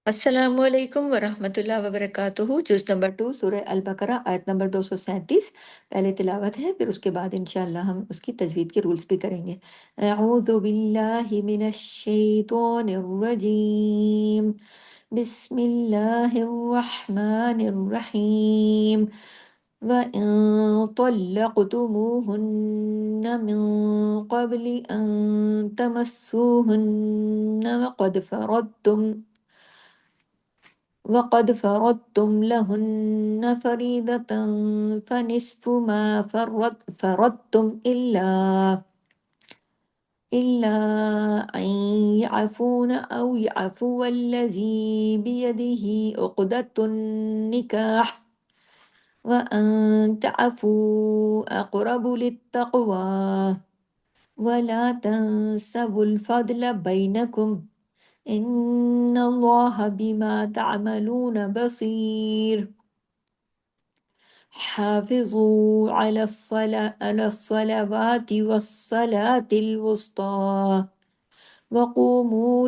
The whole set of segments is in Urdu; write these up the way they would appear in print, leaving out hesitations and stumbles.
السلام علیکم ورحمۃ اللہ وبرکاتہ۔ جز نمبر 2 سورہ البقرہ آیت نمبر 237 پہلے تلاوت ہے، پھر اس کے بعد انشاءاللہ ہم اس کی تجوید کے رولز بھی کریں گے۔ اعوذ باللہ من الشیطان الرجیم، بسم اللہ الرحمن الرحیم۔ وَإِن طَلَّقْتُمُوهُنَّ مِن قَبْلِ أَن تَمَسُّوهُنَّ وقد فرضتم لهن فريضة فنصف ما فرضتم إلا أن يعفون أو يعفو الذي بيده عقدة النكاح وأن تعفوا أقرب للتقوى ولا تنسبوا الفضل بينكم إن الله بما تعملون بصير۔ حافظوا على الصلوات والصلاة الوسطى وقوموا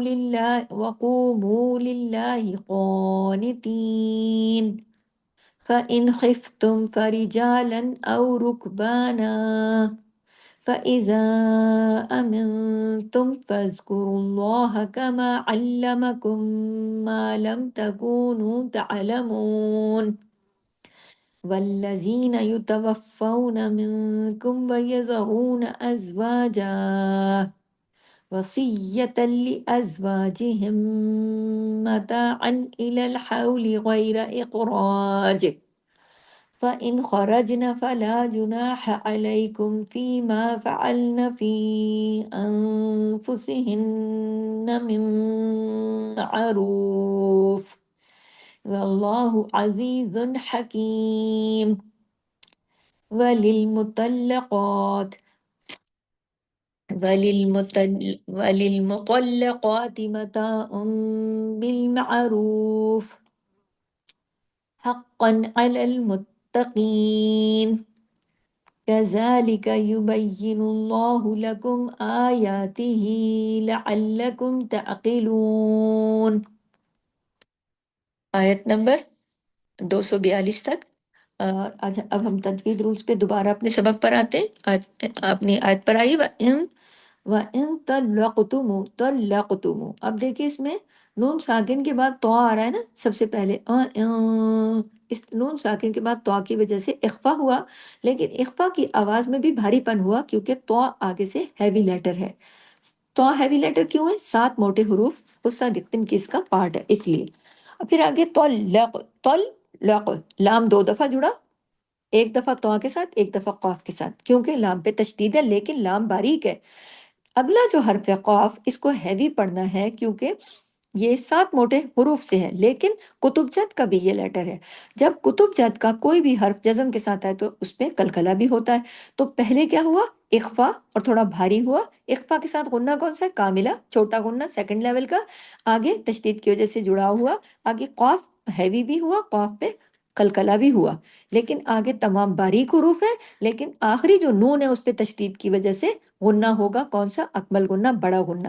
لله قانتين۔ فإن خفتم فرجالا أو ركبانا فإذا أمنتم فاذكروا الله كما علمكم ما لم تكونوا تعلمون۔ والذين يتوفون منكم ويذرون أزواجا وصية لأزواجهم متاعا إلى الحول غير إخراج، فإن خرجن فلا جناح عليكم فيما فعلن في أنفسهن من معروف، والله عزيز حكيم۔ وللمطلقات متاع بالمعروف حقا على المتقين، كذلك يبين الله لكم آياته لعلكم تعقلون۔ آیت نمبر 242 تک۔ اور اب ہم تجوید رولز پہ دوبارہ اپنے سبق پر آتے ہیں۔ اپنی آیت پر آئیے۔ وَإِن طَلَّقْتُمُ، اب دیکھیں اس میں نون ساکن کے بعد تو آ رہا ہے نا سب سے پہلے، اس نون ساکن کے بعد تو کی وجہ سے اخفا ہوا، لیکن اخفا کی آواز میں بھی بھاری پن ہوا کیونکہ تو آگے سے ہیوی لیٹر ہے۔ تو ہیوی لیٹر کیوں ہے؟ 7 موٹے حروف غصہ دکتن کی اس کا پارٹ ہے، اس لیے۔ اور پھر آگے طلق، لام 2 دفعہ جڑا، ایک دفعہ تو کے ساتھ، ایک دفعہ قاف کے ساتھ، کیونکہ لام پہ تشدید ہے لیکن لام باریک ہے۔ اگلا جو حرف ہے قاف، اس کو ہیوی پڑھنا ہے کیونکہ یہ 7 موٹے حروف سے ہے، لیکن کتب جد کا بھی یہ لیٹر ہے۔ جب کتب جد کا کوئی بھی حرف جزم کے ساتھ آئے تو اس پہ کلکلا بھی ہوتا ہے۔ تو پہلے کیا ہوا؟ اخفا، اور تھوڑا بھاری ہوا۔ اخفا کے ساتھ غنہ کون سا ہے؟ کاملہ، چھوٹا غنہ سیکنڈ لیول کا، آگے تشدید کی وجہ سے جڑا ہوا، آگے قاف ہیوی بھی ہوا، قاف پہ کلکلا بھی ہوا، لیکن آگے تمام باریک حروف ہیں، لیکن آخری جو نون ہے اس پہ تشدید کی وجہ سے غنہ ہوگا کون سا؟ اکمل غنہ، بڑا غنہ۔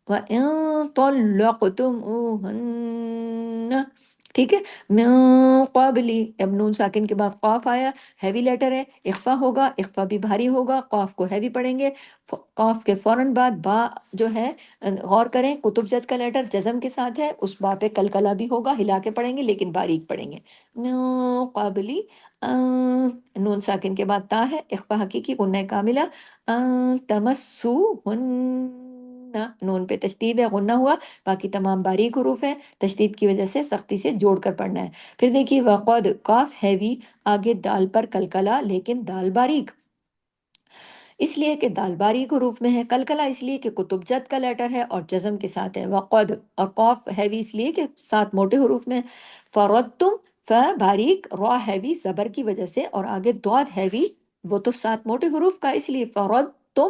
وَإِن طَلَّقْتُمُوهُنَّ، ٹھیک ہے؟ من قبل، اب نون ساکن کے بعد قاف آیا، ہیوی لیٹر ہے، اخفا ہوگا، اخفا بھی بھاری ہوگا، قاف کو ہیوی پڑھیں گے۔ قاف کے فوراً بعد با جو ہے، غور کریں کتب جد کا لیٹر جزم کے ساتھ ہے، اس با پہ کلکلا بھی ہوگا، ہلا کے پڑھیں گے لیکن باریک پڑھیں گے۔ من قبلی نون ساکن کے بعد تا ہے، اخفا حقیقی، غنہ کاملہ، تمسوہن، نون پہ تشدید ہے، غنہ ہوا، باقی تمام باریک حروف ہیں، تشدید کی وجہ سے سختی سے جوڑ کر پڑھنا ہے۔ پھر دیکھیے وقد، قاف ہیوی، آگے دال پر کلکلا لیکن دال باریک، اس لیے کہ دال باریک حروف میں ہے، کلکلا اس لیے کہ کتب جد کا لیٹر ہے اور جزم کے ساتھ ہے، وقد، اور قاف ہیوی اس لیے کہ 7 موٹے حروف میں۔ فرضتم، ف باریک، را ہیوی زبر کی وجہ سے، اور آگے دعاد ہیوی، وہ تو 7 موٹے حروف کا اس لیے فرضتم،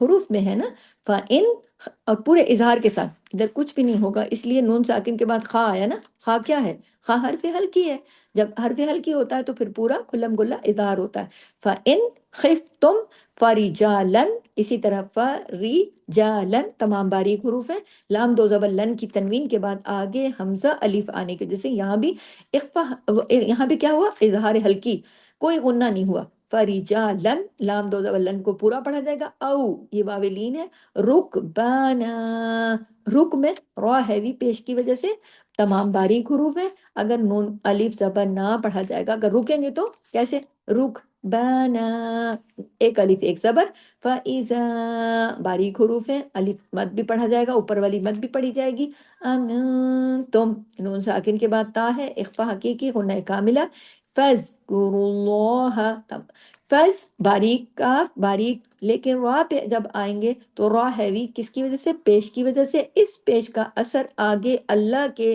حروف میں ہے نا، فَإِن، اور پورے اظہار کے ساتھ، ادھر کچھ بھی نہیں ہوگا، اس لیے نون ساکن کے بعد خا آیا نا، خا کیا ہے؟ خا حرف ہلکی ہے، جب حرف ہلکی ہوتا ہے تو پھر پورا کھلم گلا اظہار ہوتا ہے۔ فَإِن خِفْتُمْ فَرِجَالًا، اسی طرح فَرِجَالًا تمام باریک حروف ہیں، لام دو زبر لن کی تنوین کے بعد آگے حمزہ الف آنے کے جیسے یہاں بھی اخفا، یہاں بھی کیا ہوا؟ اظہار ہلکی، کوئی غنہ نہیں ہوا۔ فَرِجَالًا لام دو زبر لن کو پورا پڑھا جائے گا، او یہ واو لین ہے، رُکْبَانًا، رک میں را ہیوی پیش کی وجہ سے تمام باریک حروف ہیں، اگر نون الف زبر نہ پڑھا جائے گا، اگر رکیں گے تو کیسے؟ رک بانا، ایک الف ایک زبر، فَإِذَا باریک حروف ہیں، الف مد بھی پڑھا جائے گا، اوپر والی مد بھی پڑھی جائے گی، تم نون ساکن کے بعد تا ہے، اخفا حقیقی غنہ کاملہ، فَاذْكُرُوا اللَّهَ، فَز باریک کاف باریک، لیکن را پہ جب آئیں گے تو را ہیوی کس کی وجہ سے؟ پیش کی وجہ سے، اس پیش کا اثر آگے اللہ کے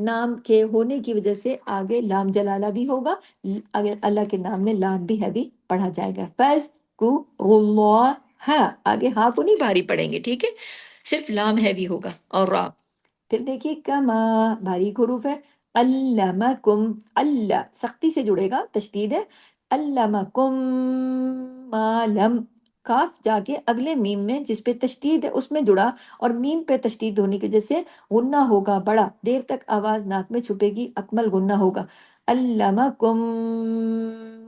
نام کے ہونے کی وجہ سے آگے لام جلالہ بھی ہوگا، اگر اللہ کے نام میں لام بھی ہیوی پڑھا جائے گا، فَز کو اللہ، ہاں آگے ہاں کو نہیں بھاری پڑھیں گے، ٹھیک ہے، صرف لام ہیوی ہوگا اور را۔ پھر دیکھیے کما باریک حروف ہے، علمکم، اللہ سختی سے جڑے گا، تشدید ہے، علمکم ما لم، کاف جا کے اگلے میم میں جس پہ تشدید ہے اس میں جڑا، اور میم پہ تشدید ہونے کی وجہ سے غنہ ہوگا بڑا، دیر تک آواز ناک میں چھپے گی، اکمل غنہ ہوگا، علمکم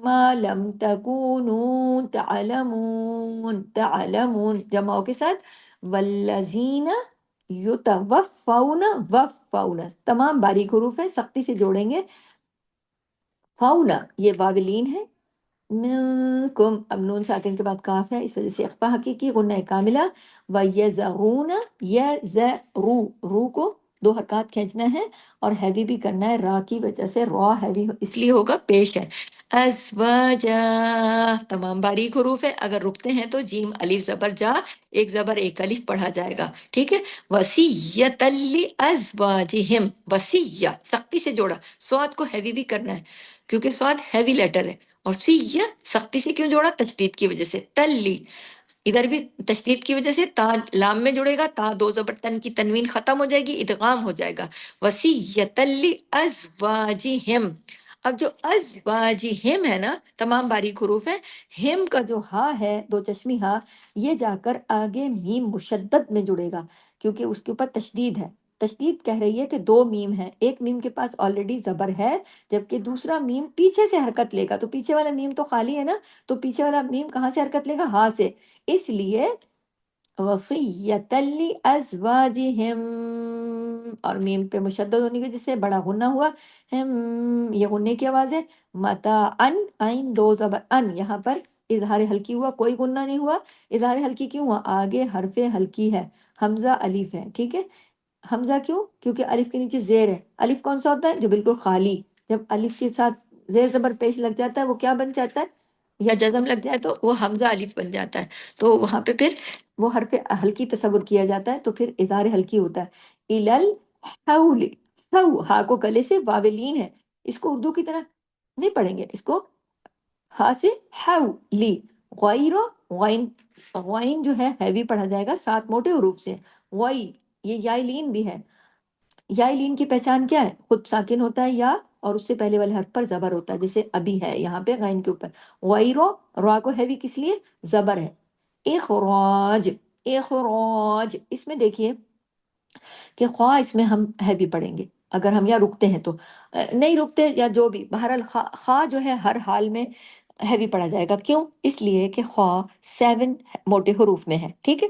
ما لم تکونوا تعلمون، تعلمون جمعوں کے ساتھ، والذین یتوفون، وفون تمام باریک حروف ہے، سختی سے جوڑیں گے، فونا یہ واولین ہے، منکم اب نون ساکن کے بعد کاف ہے، اس وجہ سے اخفا حقیقی غنہ کاملہ، وَيَزَرُونَ یزرو، رو کو دو حرکات کھینچنا ہے اور ہیوی بھی کرنا ہے، را کی وجہ سے را ہیوی اس لیے ہوگا پیش ہے، ازواجا تمام باریک حروف ہے، اگر رکتے ہیں تو جیم الف زبر جا، ایک زبر ایک الف پڑھا جائے گا، ٹھیک ہے، وصیۃ لازواجہم، وصیہ سختی سے جوڑا، سواد کو ہیوی بھی کرنا ہے کیونکہ سواد ہیوی لیٹر ہے، اور سیہ سختی سے کیوں جوڑا؟ تشدید کی وجہ سے، تلی ادھر بھی تشدید کی وجہ سے تا لام میں جڑے گا، تا دو زبر تن کی تنوین ختم ہو جائے گی، ادغام ہو جائے گا، وصیۃ لازواجہم، اب جو ازواجہم ہے نا تمام باریک حروف ہے، ہم کا جو ہا ہے دو چشمی ہا، یہ جا کر آگے میم مشدد میں جڑے گا کیونکہ اس کے اوپر تشدید ہے، تشدید کہہ رہی ہے کہ دو میم ہے، ایک میم کے پاس آلریڈی زبر ہے، جبکہ دوسرا میم پیچھے سے حرکت لے گا، تو پیچھے والا میم تو خالی ہے نا، تو پیچھے والا میم کہاں سے حرکت لے گا؟ ہاں سے، اس لیے وصیۃ لازواجہم، اور میم پہ مشدد ہونے کی وجہ سے بڑا غنہ ہوا، ہم یہ غنے کی آواز ہے، متاعن عین دو زبر ان، یہاں پر اظہار ہلکی ہوا، کوئی غنہ نہیں ہوا، اظہار ہلکی کیوں ہوا؟ آگے حرف ہلکی ہے، حمزہ الف ہے، ٹھیک ہے، حمزہ کیوں؟ کیونکہ الف کے نیچے زیر ہے، الف کون سا ہوتا ہے؟ جو بالکل خالی، جب الف کے ساتھ زیر زبر پیش لگ جاتا ہے وہ کیا بن جاتا ہے؟ یا جزم لگ جائے تو وہ حمزہ الف بن جاتا ہے، تو وہاں پہ پھر وہ حرف ہلکی تصور کیا جاتا ہے، تو پھر اظہار ہلکی ہوتا ہے، الل حول، ہا کو گلے سے واولین ہے، اس کو اردو کی طرح نہیں پڑھیں گے، اس کو ہا سے حولی، غیر غین، غین جو ہے ہیوی پڑھا جائے گا، سات موٹے حروف سے، غی یہ یائی لین بھی ہے، یائی لین کی پہچان کیا ہے؟ خود ساکن ہوتا ہے یا، اور اس سے پہلے والے حرف پر زبر ہوتا ہے، جیسے ابھی ہے یہاں پہ غین کے اوپر، غیرو را کو ہیوی کس لیے؟ زبر ہے، اخراج، اخراج اس میں دیکھیے کہ خواہ اس میں ہم ہیوی پڑھیں گے اگر ہم یا رکتے ہیں تو، نہیں رکتے یا جو بھی، بہرحال خواہ جو ہے ہر حال میں ہیوی پڑھا جائے گا، کیوں؟ اس لیے کہ خواہ 7 موٹے حروف میں ہے، ٹھیک ہے،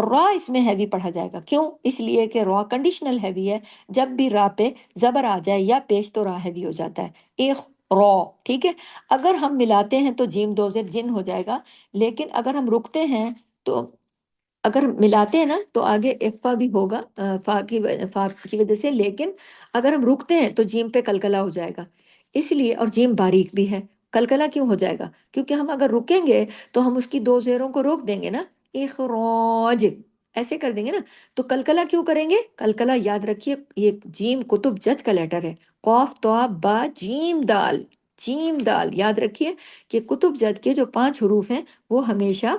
را اس میں ہیوی پڑھا جائے گا، کیوں؟ اس لیے کہ را کنڈیشنل ہیوی ہے، جب بھی را پہ زبر آ جائے یا پیش تو را ہیوی ہو جاتا ہے، ایک را، ٹھیک ہے، اگر ہم ملاتے ہیں تو جیم دو زیر جن ہو جائے گا، لیکن اگر ہم رکتے ہیں تو، اگر ملاتے ہیں نا تو آگے اقفا بھی ہوگا فا کی وجہ سے، لیکن اگر ہم رکتے ہیں تو جیم پہ کلکلا ہو جائے گا، اس لیے، اور جیم باریک بھی ہے، کلکلا کیوں ہو جائے گا؟ کیونکہ ہم اگر رکیں گے تو ہم اس کی دو زیروں کو روک دیں گے نا، اخراج ایسے کر دیں گے نا، تو کلکلا کیوں کریں گے؟ کلکلا یاد رکھیے یہ جیم کتب جد کا لیٹر ہے، قاف تو با جیم دال، جیم دال یاد رکھیے کہ کتب جد کے جو 5 حروف ہیں وہ ہمیشہ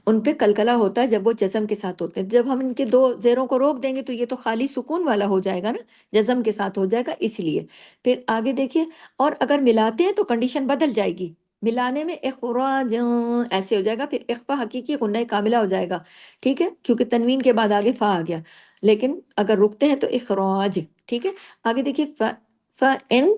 ان پہ کلکلا ہوتا ہے جب وہ جزم کے ساتھ ہوتے ہیں. جب ہم ان کے دو زیروں کو روک دیں گے تو یہ تو خالی سکون والا ہو جائے گا نا، جزم کے ساتھ ہو جائے گا اس لیے. پھر آگے دیکھیے، اور اگر ملاتے ہیں تو کنڈیشن بدل جائے گی. ملانے میں اخراج ایسے ہو جائے گا، پھر اخفا حقیقی غنہ کاملہ ہو جائے گا. ٹھیک ہے، کیونکہ تنوین کے بعد آگے فا آ گیا. لیکن اگر رکتے ہیں تو اخراج. ٹھیک ہے، آگے دیکھیے فَإِن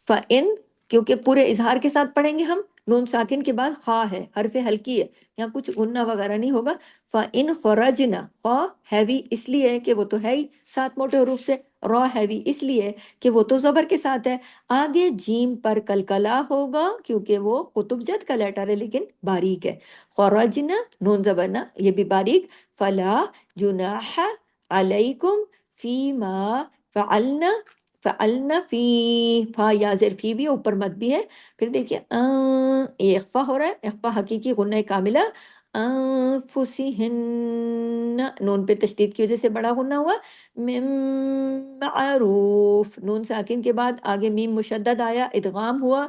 فَإِن، کیونکہ پورے اظہار کے ساتھ پڑھیں گے ہم. نون ساکن کے بعد خا ہے، حرف ہلکی ہے، یہاں کچھ غنہ وغیرہ نہیں ہوگا. فَإِن خَرَجْنَا، خا ہیوی اس لیے ہے کہ وہ تو ہے ہی 7 موٹے حروف سے. را ہیوی اس لیے ہے کہ وہ تو زبر کے ساتھ ہے. آگے جیم پر کلکلا ہوگا کیونکہ وہ قطب جد کا لیٹر ہے لیکن باریک ہے. خرجنا نون زبرنا یہ بھی باریک. فلا جناح علیکم فیما فعلنا، فعلنا فی، فا یا زیر فی بھی ہے، اوپر مد بھی ہے. پھر دیکھیے یہ اخفا ہو رہا ہے، اخفا حقیقی غنہ کاملہ. انفسہن، نون پہ تشدید کی وجہ سے بڑا غنہ ہوا. من معروف، نون ساکن کے بعد آگے میم مشدد آیا، ادغام ہوا.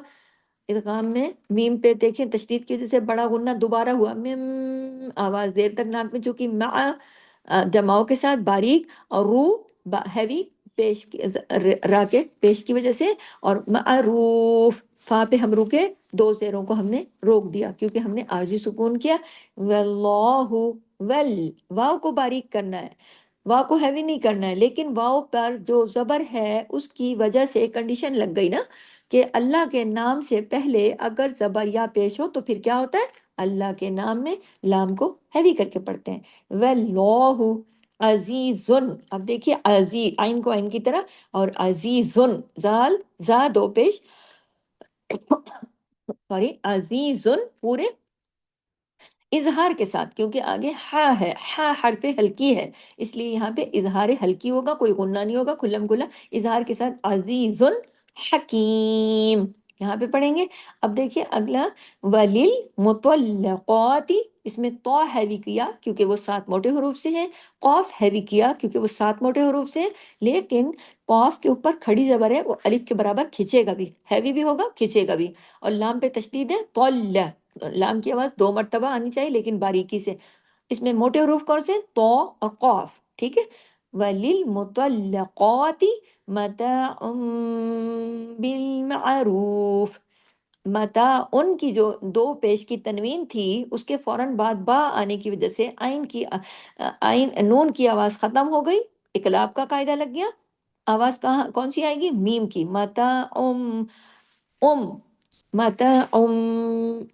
ادغام میں میم پہ دیکھیں تشدید کی وجہ سے بڑا غنہ دوبارہ ہوا. مم، آواز دیر تک ناک میں چونکہ مع جماؤں کے ساتھ باریک، اور رو ہیوی پیش را کے پیش کی وجہ سے. اور معروف، فا پہ ہم رکے، 2 زیروں کو ہم نے روک دیا کیونکہ ہم نے عارضی سکون کیا. واللہ، ول، واو کو باریک کرنا ہے، واو کو ہیوی نہیں کرنا ہے. لیکن واو پر جو زبر ہے اس کی وجہ سے کنڈیشن لگ گئی نا کہ اللہ کے نام سے پہلے اگر زبر یا پیش ہو تو پھر کیا ہوتا ہے؟ اللہ کے نام میں لام کو ہیوی کر کے پڑھتے ہیں. واللہ عزیزن، اب دیکھیے عزیز، عین کو عین کی طرح، اور عزیزن، زال زا دو پیش، سوری عزیزن پورے اظہار کے ساتھ، کیونکہ آگے ہا ہے، ہا حرف ہلکی ہے اس لیے یہاں پہ اظہار ہلکی ہوگا، کوئی غنہ نہیں ہوگا، کھلم کھلا اظہار کے ساتھ. عزیز حکیم یہاں پہ پڑھیں گے. اب دیکھیے اگلا، وللمطلقات، اس میں تو ہیوی کیا کیونکہ وہ 7 موٹے حروف سے ہیں. قاف ہیوی کیا کیونکہ وہ 7 موٹے حروف سے ہیں. لیکن قاف کے اوپر کھڑی زبر ہے، وہ الف کے برابر کھینچے گا بھی، ہیوی بھی ہوگا کھینچے گا بھی. اور لام پہ تشدید ہے، طل، لام کی آواز 2 مرتبہ آنی چاہیے لیکن باریکی سے. اس میں موٹے حروف کون سے؟ تو اور قاف. ٹھیک ہے، وَلِلْمُطَلَّقَاتِ مَتَاعٌ بِالْمَعْرُوف. متا ان کی جو 2 پیش کی تنوین تھی اس کے فوراً بعد با آنے کی وجہ سے آئین کی آئین نون کی آواز ختم ہو گئی، اقلاب کا قاعدہ لگ گیا. آواز کہاں کون سی آئے گی؟ میم کی. متا ام متاع،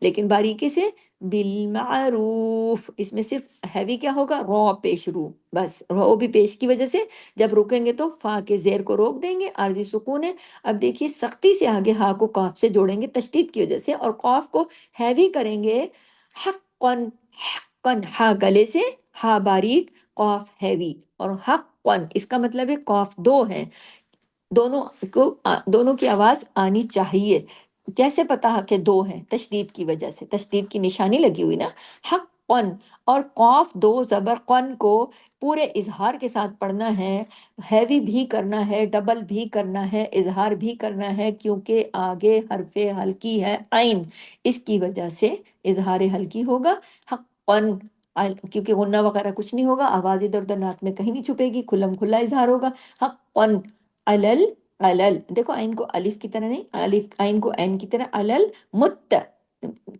لیکن باریکی سے بالمعروف. اس میں صرف ہیوی کیا ہوگا؟ رو پیش رو، بس رو بھی پیش کی وجہ سے جب رکیں گے تو فا کے زیر کو روک دیں گے، عارضی سکون ہے. اب دیکھیے سختی سے آگے ہا کو قاف سے جوڑیں گے تشدید کی وجہ سے، اور قاف کو ہیوی کریں گے. حقن، حقن، ہا گلے سے، ہا باریک، قاف ہیوی. اور حقن اس کا مطلب ہے قاف 2 ہیں، دونوں کو دونوں کی آواز آنی چاہیے. کیسے پتا کہ 2 ہیں؟ تشدید کی وجہ سے، تشدید کی نشانی لگی ہوئی نا. حق قن، اور قاف 2 زبر قن کو پورے اظہار کے ساتھ پڑھنا ہے، ہیوی بھی کرنا ہے، ڈبل بھی کرنا ہے، اظہار بھی کرنا ہے کیونکہ آگے حرف ہلکی ہے عین، اس کی وجہ سے اظہار ہلکی ہوگا. حق قن، کیونکہ غنہ وغیرہ کچھ نہیں ہوگا، آواز ادھر ادھر ناک میں کہیں نہیں چھپے گی، کھلم کھلا اظہار ہوگا. حق قن علل، علل دیکھو عین کو الف کی طرح نہیں، الف عین کو عین کی طرح، علل مت،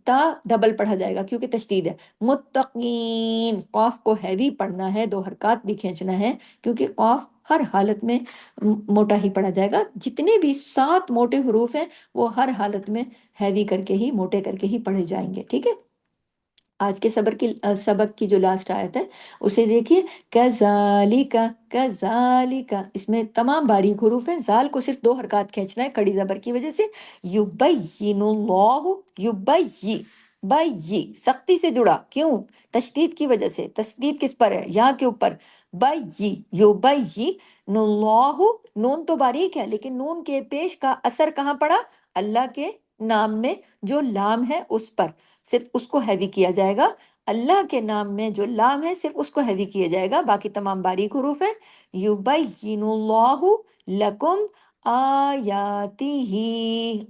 تا ڈبل پڑھا جائے گا کیونکہ تشدید ہے. متقین، قاف کو ہیوی پڑھنا ہے، 2 حرکات بھی کھینچنا ہے کیونکہ قاف ہر حالت میں موٹا ہی پڑھا جائے گا. جتنے بھی 7 موٹے حروف ہیں وہ ہر حالت میں ہیوی کر کے ہی، موٹے کر کے ہی پڑھے جائیں گے. ٹھیک ہے، آج کے سبق کی جو لاسٹ آیت ہے اسے دیکھیے. کذالک، کذالک، اس میں تمام باریک حروف ہیں، زال کو صرف 2 حرکات کھینچنا ہے کڑی زبر کی وجہ سے. یبین اللہ، یبی، بی سختی سے جڑا، کیوں؟ تشدید کی وجہ سے. تشدید کس پر ہے؟ یا کے اوپر. بی، یبین اللہ، نون تو باریک ہے لیکن نون کے پیش کا اثر کہاں پڑا؟ اللہ کے نام میں جو لام ہے اس پر، صرف اس کو ہیوی کیا جائے گا. اللہ کے نام میں جو لام ہے صرف اس کو ہیوی کیا جائے گا، باقی تمام باریک حروف ہیں. یبین اللہ لکم آیاتہ،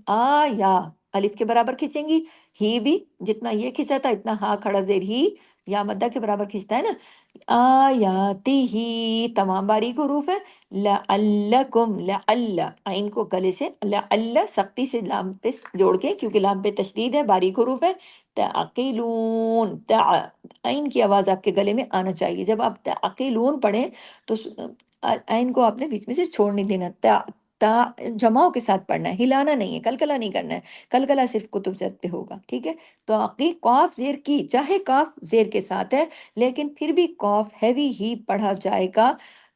آیا الف کے برابر کھینچیں گی، ہی بھی جتنا یہ کھینچا تھا اتنا ہا کھڑا زیر ہی یا مدہ کے برابر کھینچتا ہے نا، آیاتی ہی تمام باریک حروف ہے، لعلکم لعل عین کو گلے سے لعل سختی سے لام پہ جوڑ کے، کیونکہ لام پہ تشدید ہے، باریک حروف ہے، تعقلون عین کی آواز آپ کے گلے میں آنا چاہیے جب آپ تعقلون پڑھیں تو عین کو آپ نے بیچ میں سے چھوڑ نہیں دینا، تا جماؤ کے ساتھ پڑھنا ہے، ہلانا نہیں ہے، کلکلا نہیں کرنا ہے، کلکلا صرف کتب زد پہ ہوگا، ٹھیک ہے؟ تو عقی قاف زیر کی، چاہے کاف زیر کے ساتھ ہے لیکن پھر بھی قاف ہیوی ہی پڑھا جائے گا،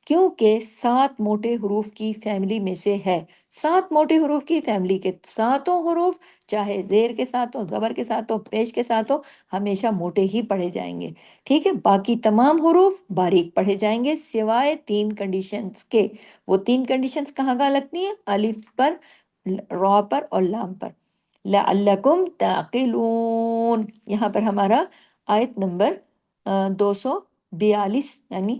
کیونکہ 7 موٹے حروف کی فیملی میں سے ہے۔ 7 موٹے حروف کی فیملی کے ساتوں حروف چاہے زیر کے ساتھ ہو، زبر کے ساتھ ہو، پیش کے ساتھ ہو، ہمیشہ موٹے ہی پڑھے جائیں گے، ٹھیک ہے؟ باقی تمام حروف باریک پڑھے جائیں گے سوائے 3 کنڈیشنز کے۔ وہ 3 کنڈیشنز کہاں کہاں لگتی ہیں؟ الف پر، را پر اور لام پر۔ لعلکم تعقلون، یہاں پر ہمارا آیت نمبر 242 یعنی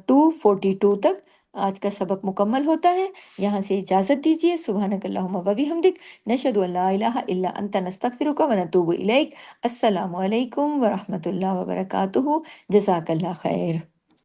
242 تک آج کا سبق مکمل ہوتا ہے۔ یہاں سے اجازت دیجیے، سبحانک اللہم و بحمدک، نشہد ان لا الہ الا انت نستغفرک و نتوب الیک۔ السلام علیکم ورحمۃ اللہ وبرکاتہ، جزاک اللہ خیر۔